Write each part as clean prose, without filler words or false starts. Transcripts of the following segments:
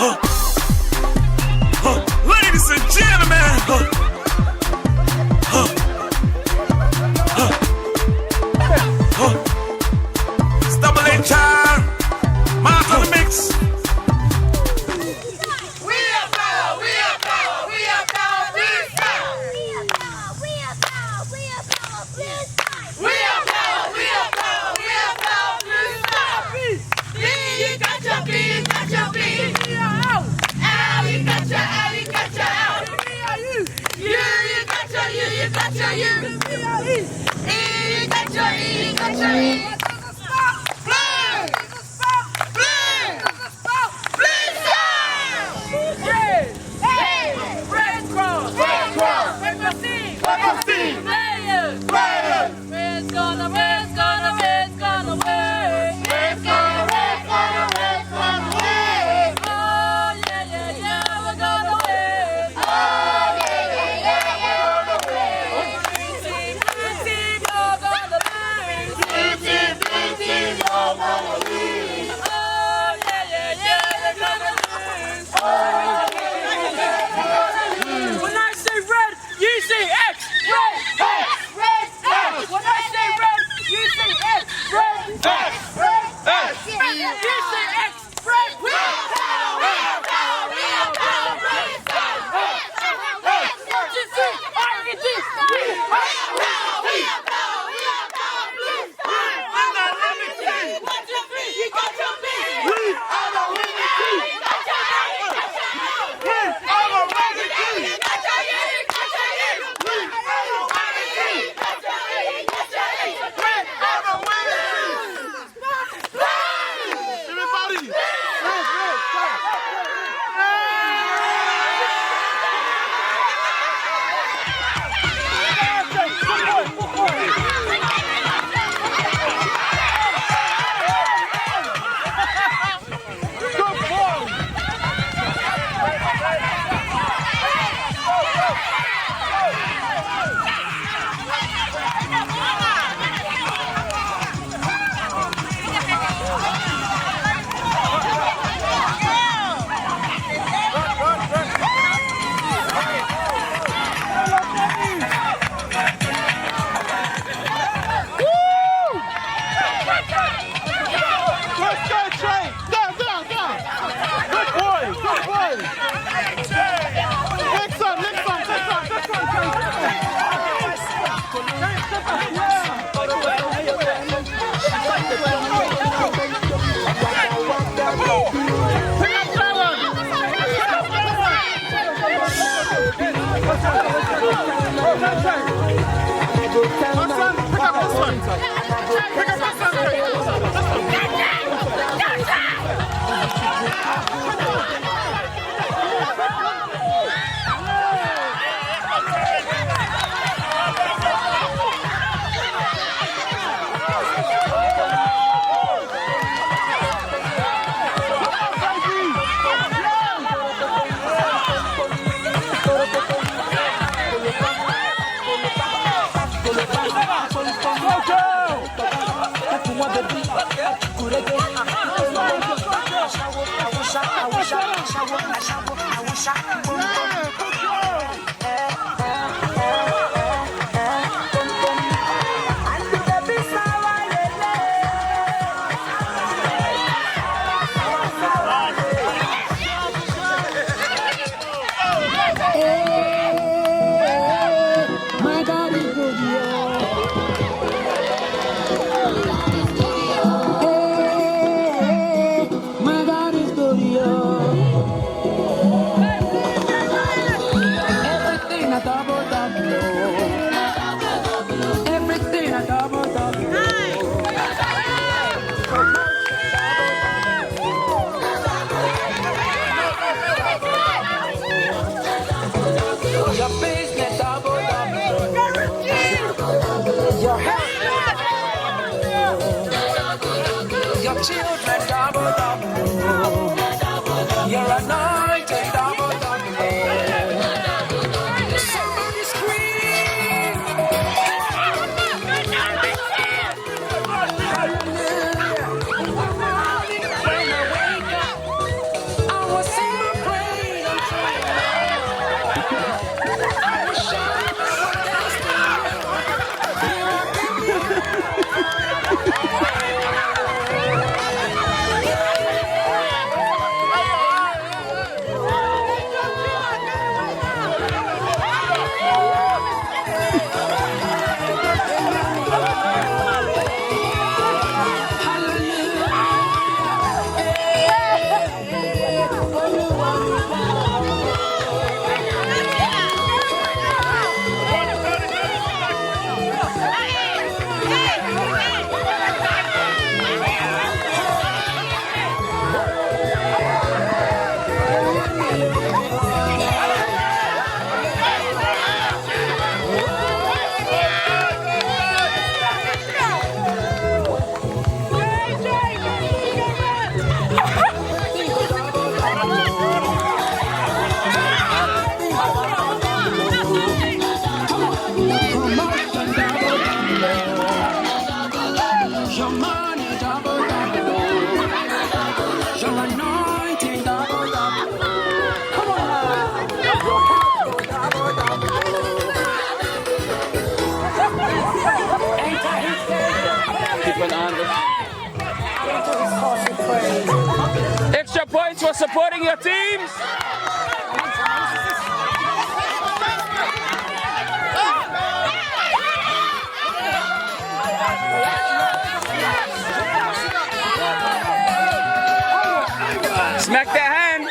Ladies and gentlemen, it's double A time. Mark on the mix. We are power, we are power, we are power, please stop. We are power, we are power, we are power, please stop. We are power, we are power, we are power, please stop. You got your beat, you got your beat. You got your out. You got your, you got your, you. You got your, you got your, Play! Play! Please stop! Hey! Red Cross! Red Cross! Red Pressin! Players! Red's gonna win! Red's gonna win! Red's gonna win! Oh yeah, we're gonna win! Oh yeah, we're gonna win! Blue team, you're gonna win! Blue team, you're gonna win! Oh yeah, we're gonna win! Oh yeah. When I say red, you say X! Red! X! When I say red, you say X! Red! X! You say X! Red! We are power! We are power! We are power! Please stop! R-E-D! We are power! We are power! We are power! Please stop! One, two, three! You got your beat! We are the winning team! You got your beat! You got your beat! We are the winning team! You got your beat! You got your beat! We are the winning team! You got your beat! You got your beat! We are the winning team! Everybody. Children, double, double. You're anointed, double, double. Somebody scream. When I wake up, I was singing. Extra points for supporting your teams. Smack that hand.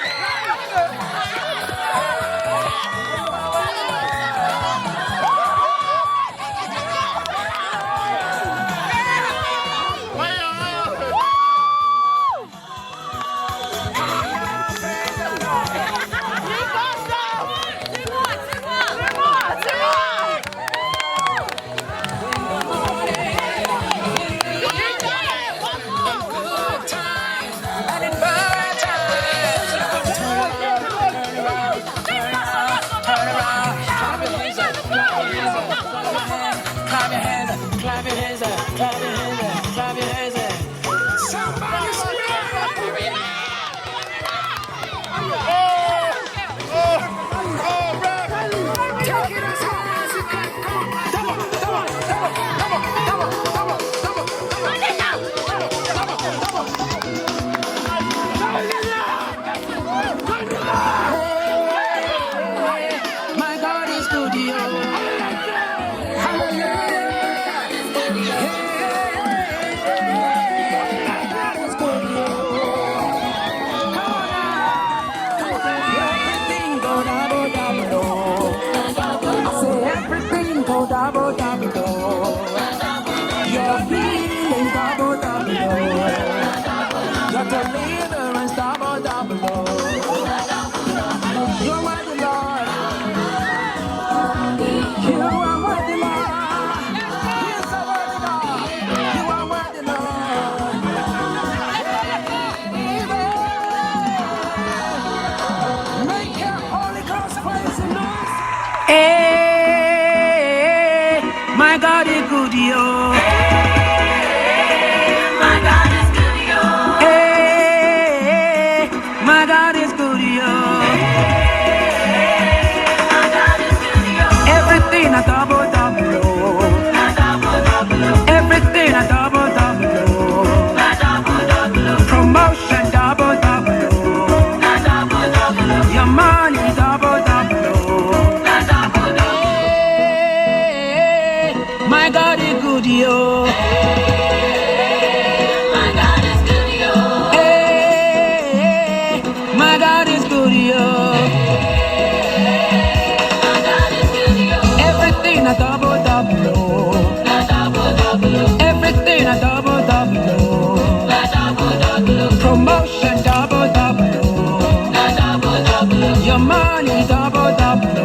Hey, my God is good, yo. My God is good, yo. Hey, my God is good, yo. My God is good, yo. Everything a double, double, oh. Everything a double, double, oh. Promotion double, double, oh. Your money double, double, oh. My God is good, yo. My God is good, yo. Hey, my God is good, yo. My God is good, yo. Everything a double, double, oh. Everything a double, double, oh. Promotion double, double, oh. Your money double, double, oh.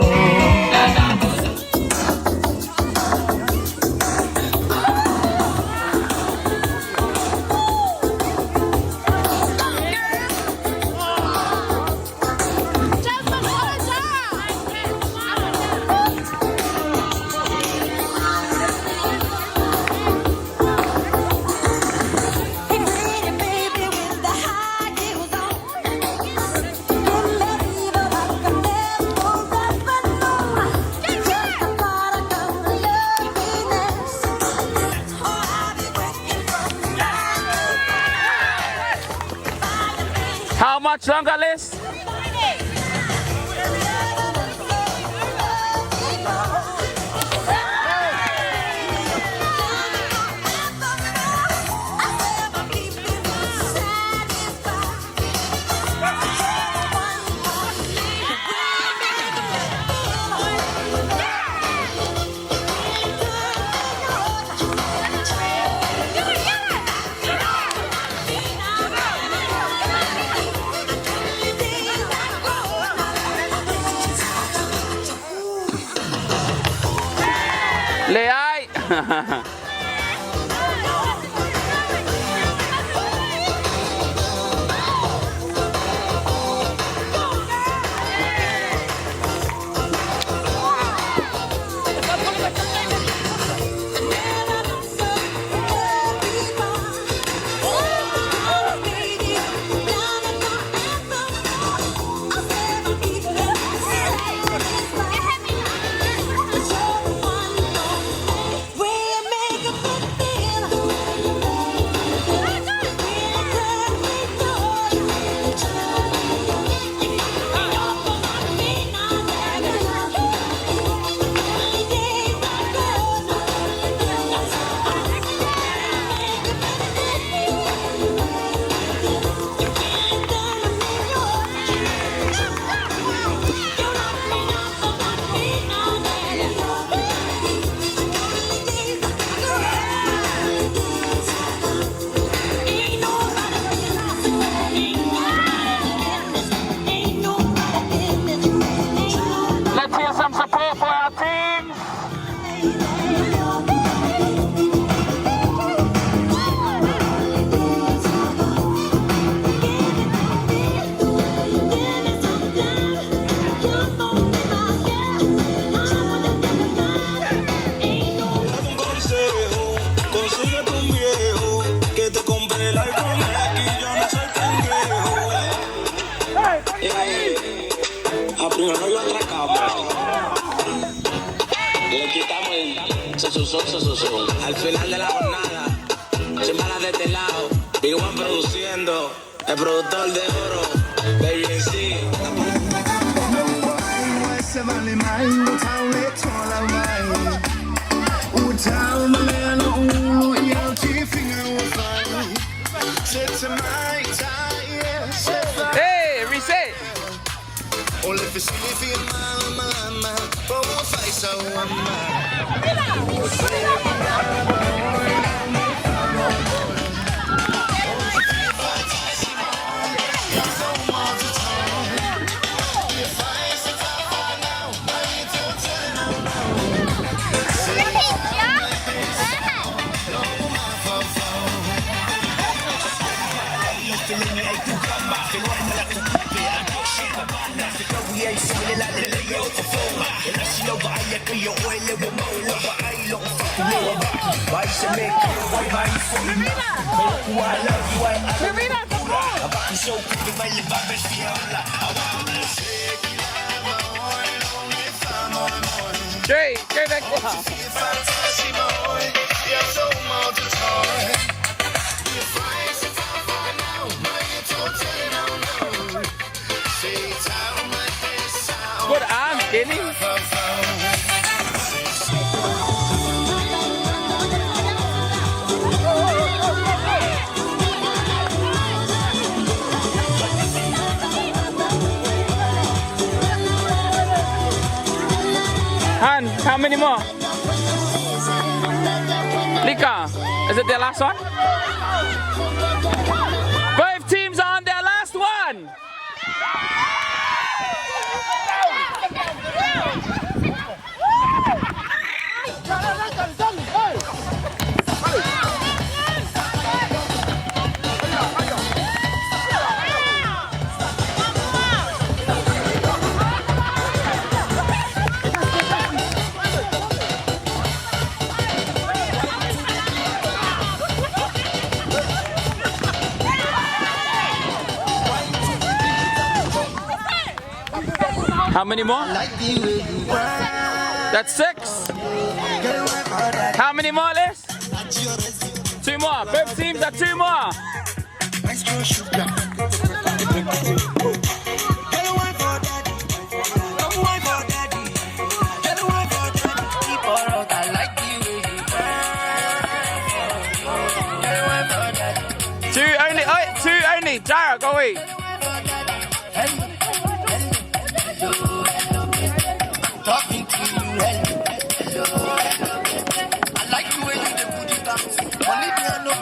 How much longer, Liz? Let's hear some support for our teams. Un consejo, consíguete un viejo que te compre el iPhone X, yo no soy pendejo. A primero lo atracamos, le quitamos el sosón. Al final de la jornada, semanas de este lado, Big One produciendo, el productor de oro, Baby en sí. Hey, reset. Jay, get back down. Good arm, Kenny. Han, how many more? Lika, is it their last one? 5 teams are on their last one. How many more? That's 6. How many more, Les? 2 more. 5 teams are 2 more. Two only. Jara, go away. Talking to you, hello. I like the way you put it down. Only me I know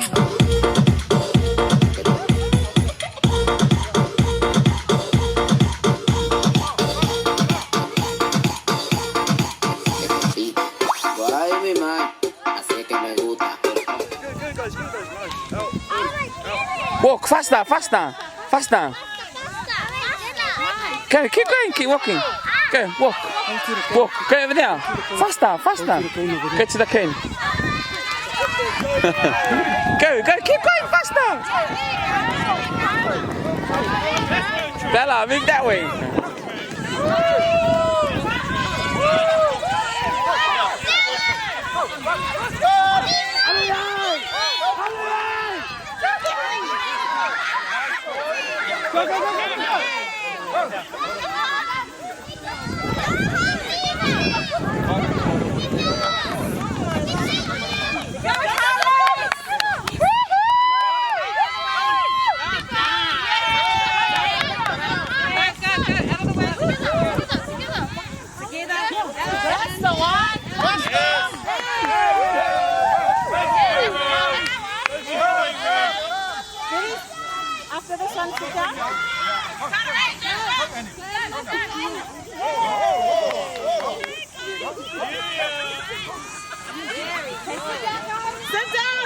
Walk faster, faster, faster. Go, keep going, keep walking. Go, walk. Walk. Go over there. Faster, faster. Go to the cane. Go, keep going faster. Bella, move that way. After this one, sit down. Sit down.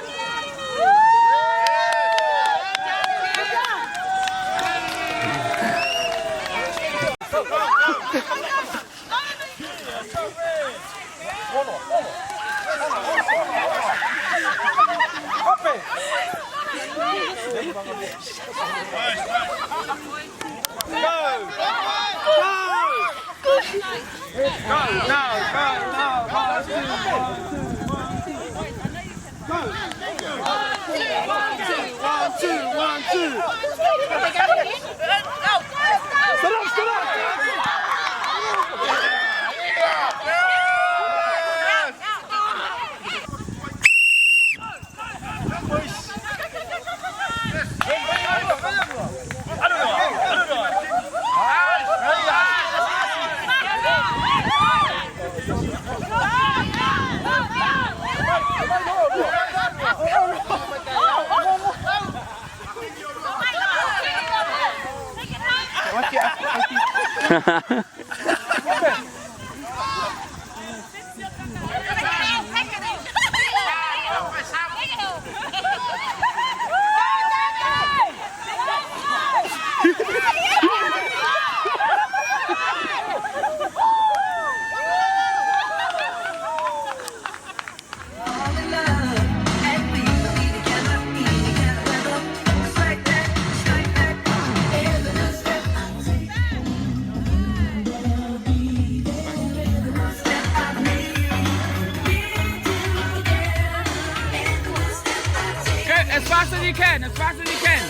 As fast as you can, as fast as you can.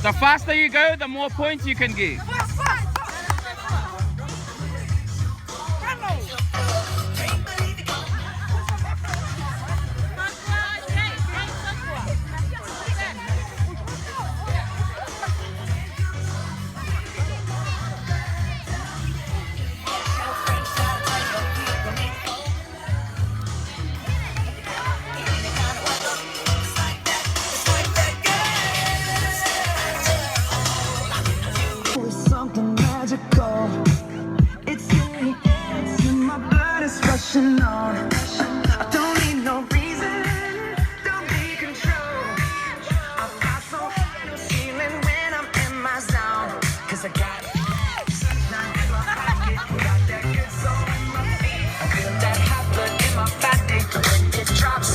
The faster you go, the more points you can get. I don't need no reason, don't be control. I fly so high, no ceiling when I'm in my zone. 'Cause I got sunshine in my pocket, got that good soul in my feet. I feel that hot blood in my body when it drops.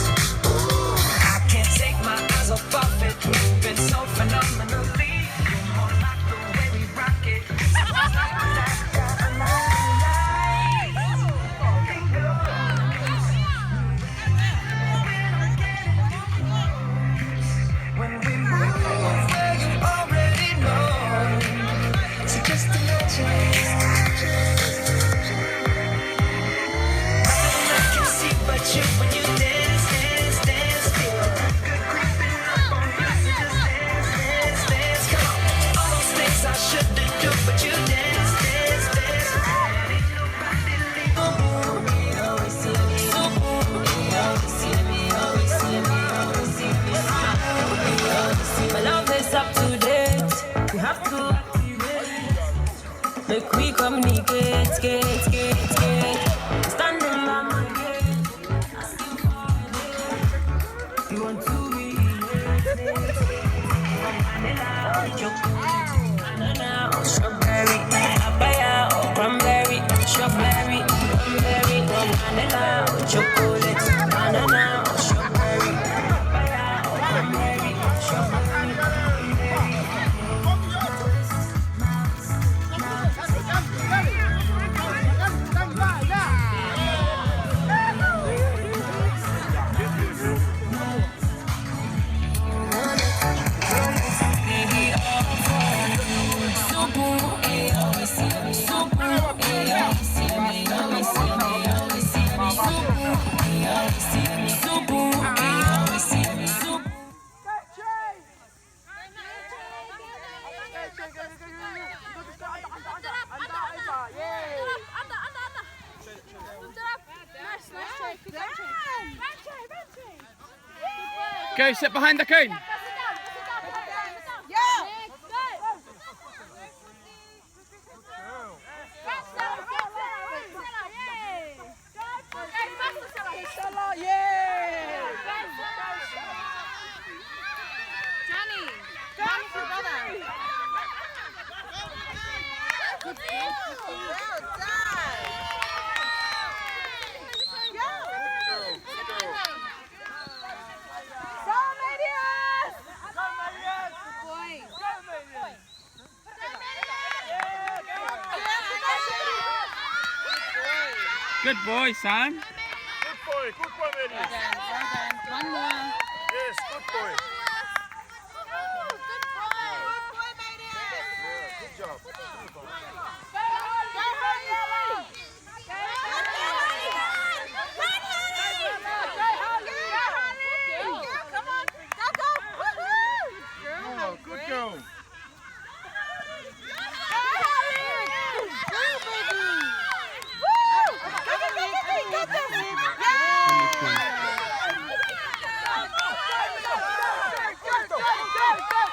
Ooh, I can't take my eyes off of it, moving so phenomenally. You're more like the way we rock it. Make we communicate, skate. Standing by my gate. Banana, strawberry, papaya, cranberry, strawberry, cranberry, vanilla, chocolate, banana, strawberry, papaya, cranberry, strawberry, cranberry. Okay, sit behind the cone. Good boy, son. Good boy, Marius. One more. Yes, good boy. Good job. Oh, good girl.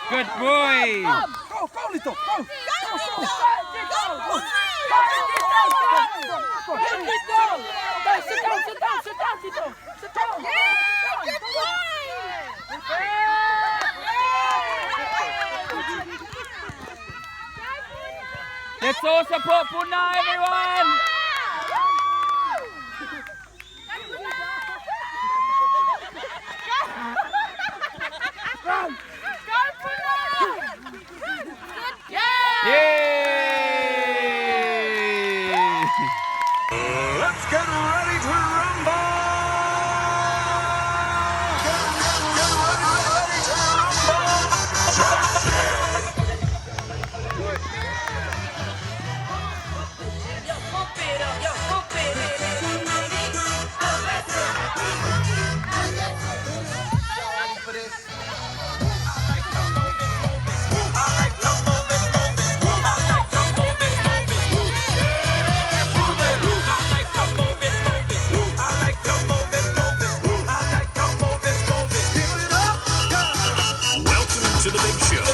Good boy. Go, Lito, go. Let's all support Puna, everyone. Let's get ready to rumble! Get ready to rumble! Welcome to the big show.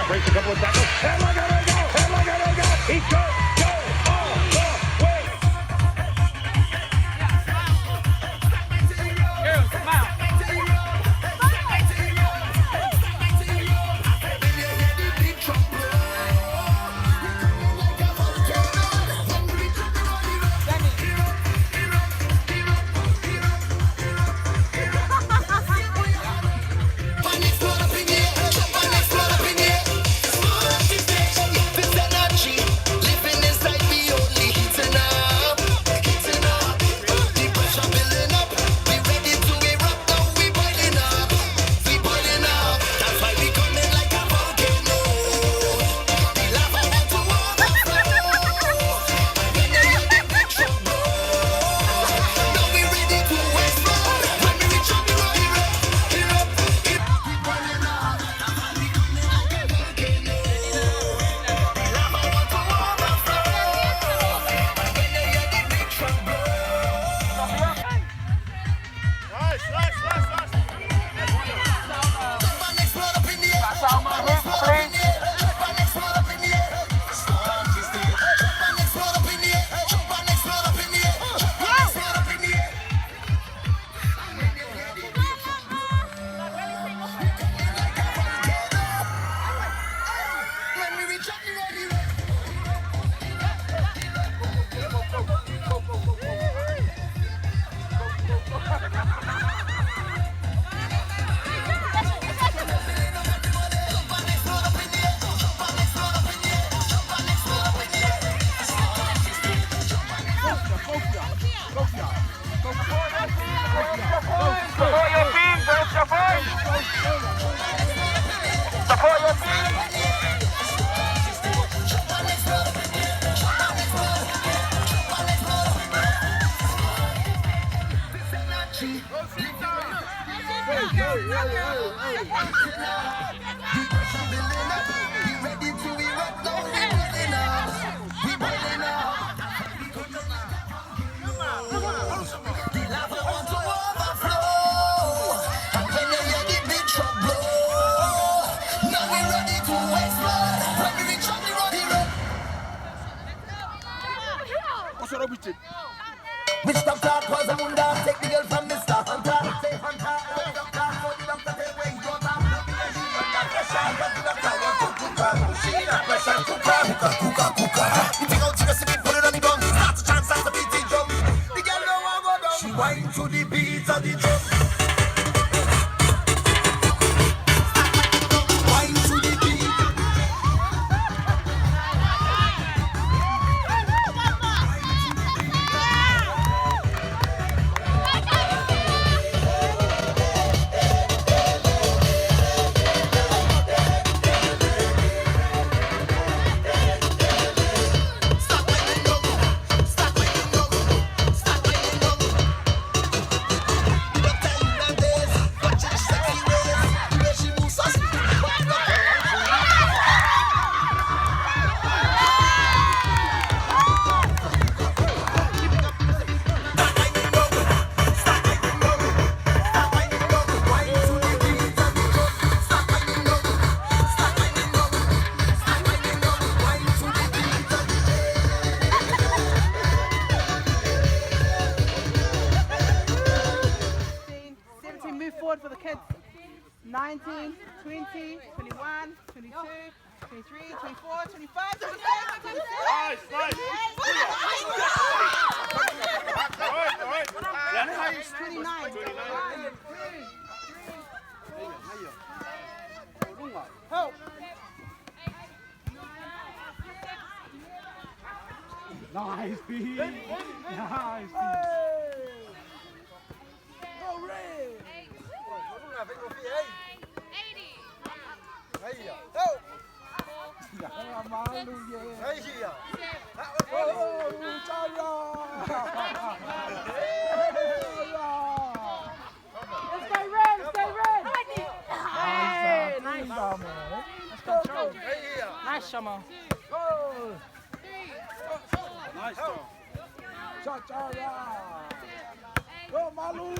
Breaks a couple of tackles. And look at it! Which doctor was a munda? Take the girl from Mr. Hunter. Say Hunter, oh the doctor, oh the doctor, take away his daughter. Look at she under pressure, but the doctor want to cook her. She in a pressure cooker, cooker. You take out chicken, stick it, put it on the gun. Start to chant, start to beat the drum. The girl don't want go down. She whine to the beat of the drum. Whine to the beat. Move forward for the kids. 19, 20, 21, 22, 23, 24, 25, 26, 27. Nice. All right. 29. 29. Help. Nice, Pete. Nice, Go red. 80. Help. Let's go red. Hey, nice. Let's go. Nice, Shama. Nice job. Go, Malu.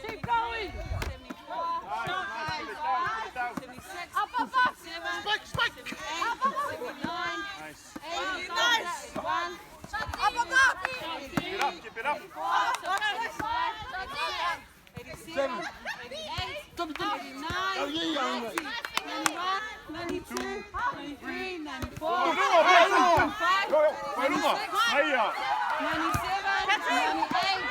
Keep going. Keep it up. 87, 88, 89, 91, 92, 93, 94, 95, 96, 97, 98,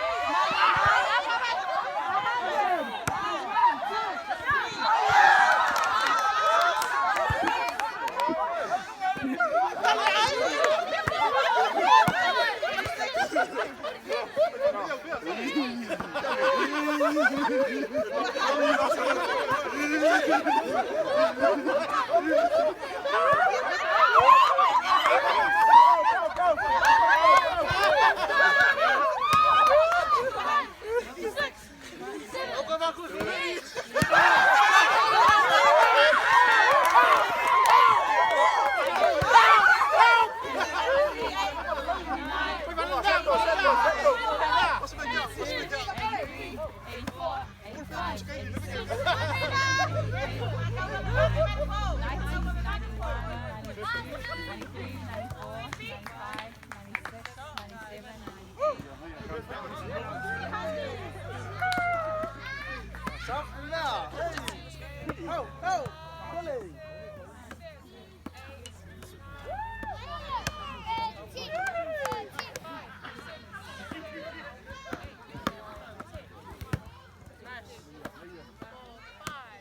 5,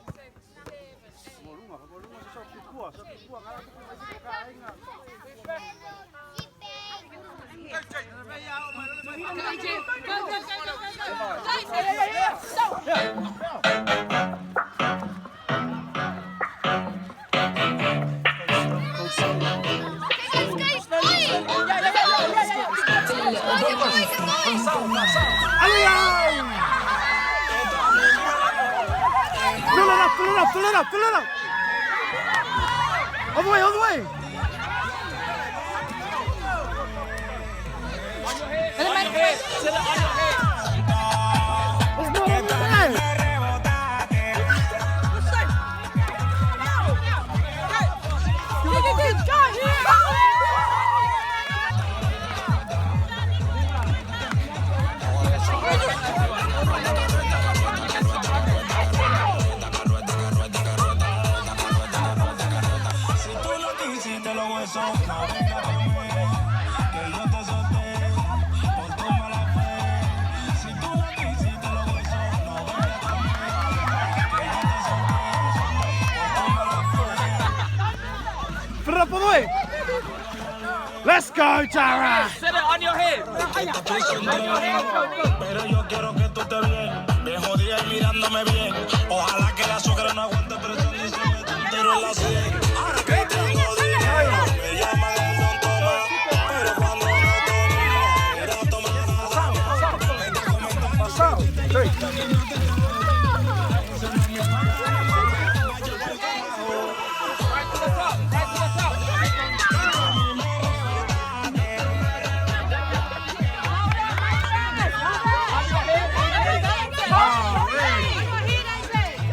Fill it up. All the way. On your head. Sit it on your head. Let's go. Fill it up all the way. Let's go, Tara. Sit it on your head. Pero yo quiero que tú estés bien, bien jodida y mirándome bien. Ojalá que la suegra no aguante presión y se meta un tiro en la sien. Ahora que tengo dinero, me llaman el Don Tomás, pero cuando no tomo, mira, toma Pasado.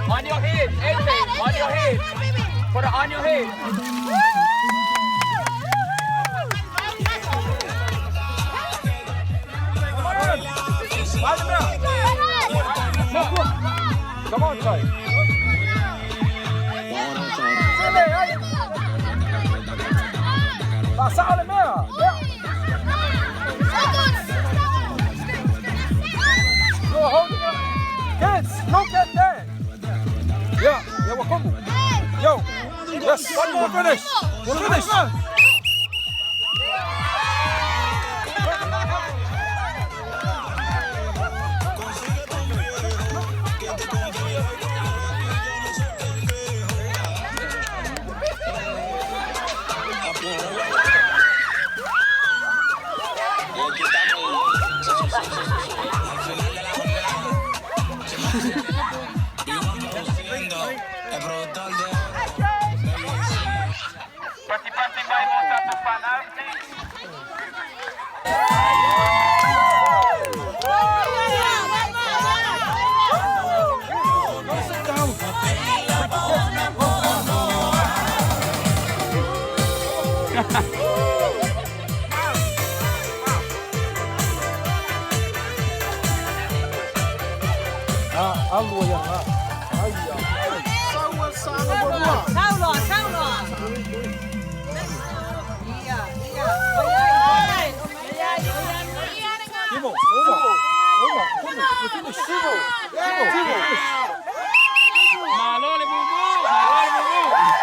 On your head, Eben, on your head. Put it on your head. Come on, Ty. Pasale, mira. Go, hold it. Kids, look at that. Yeah, we're coming. Yo, yes, one more finish. We'll finish. Malole boo boo.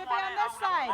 be on this side.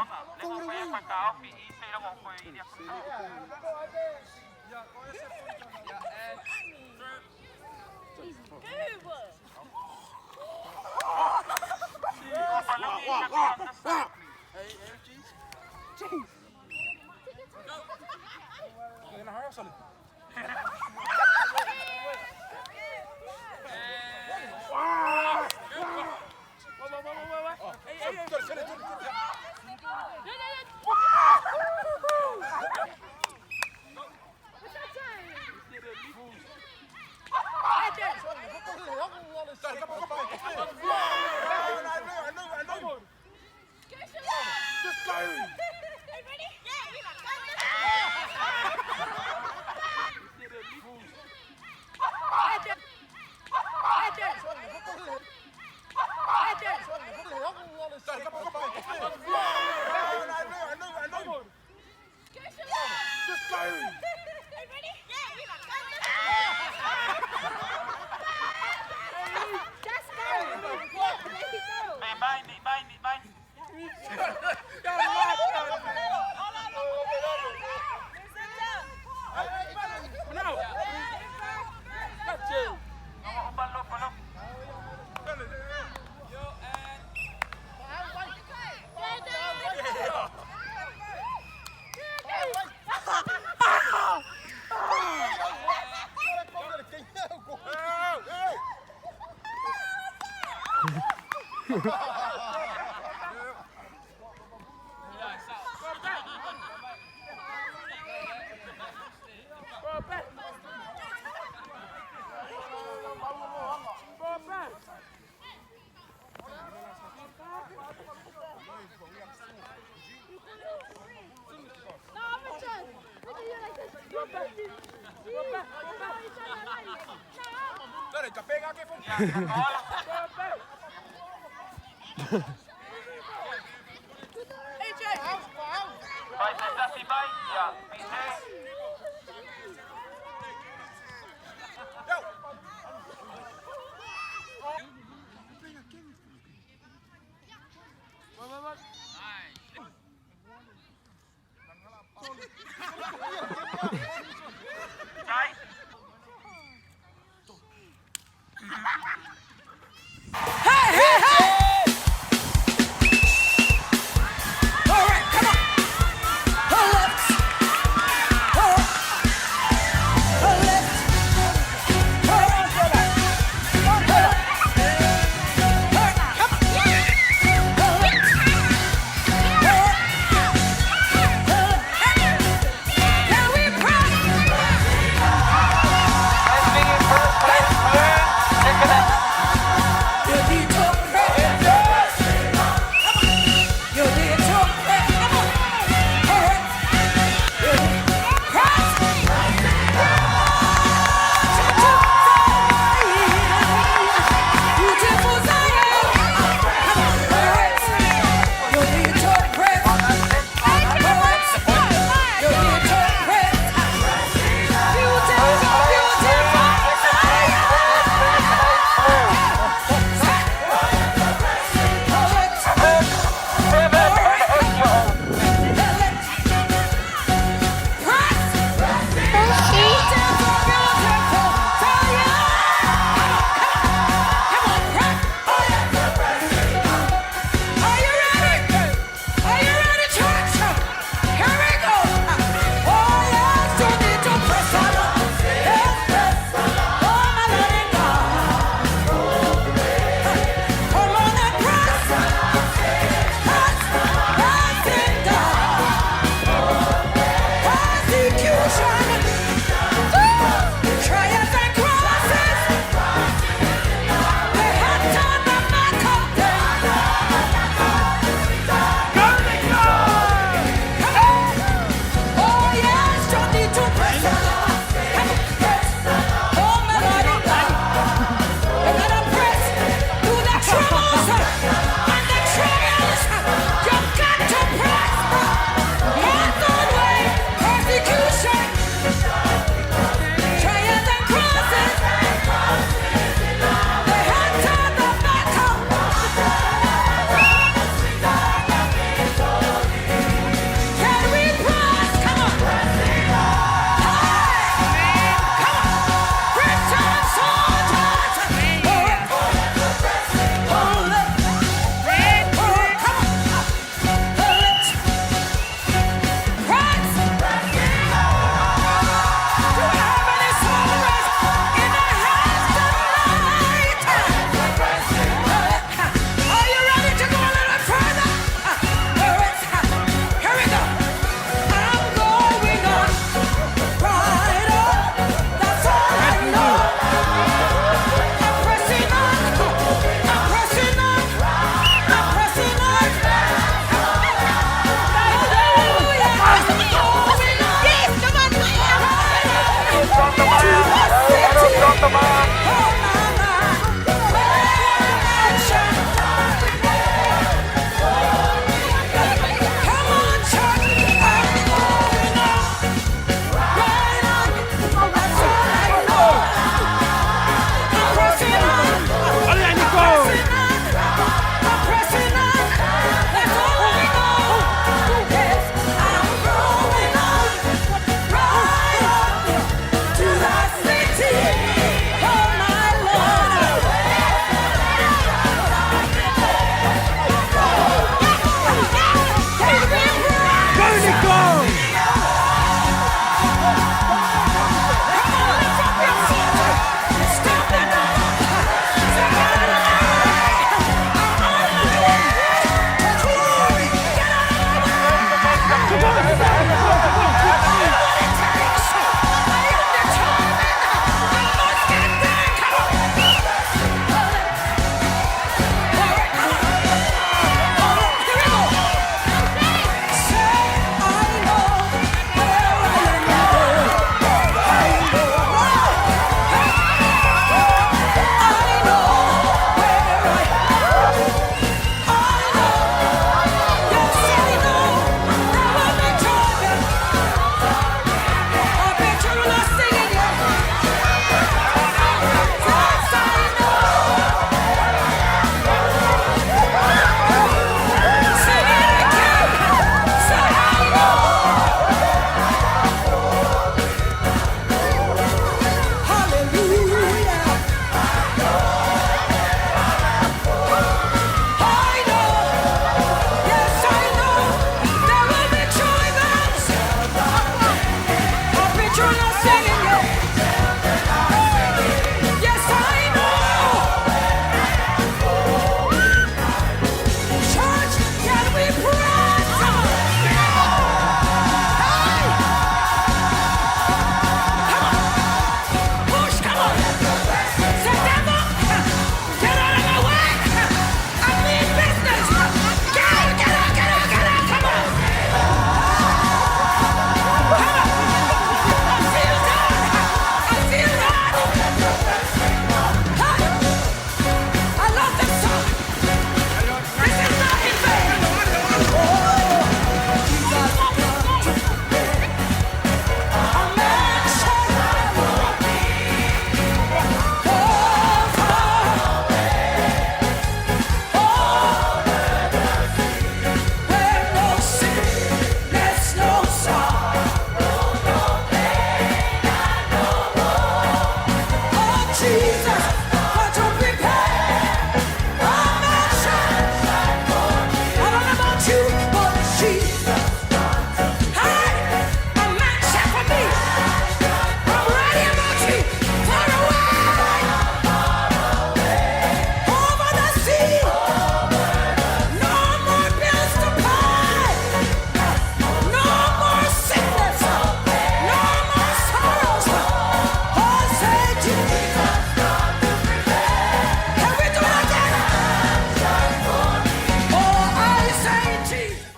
Vai,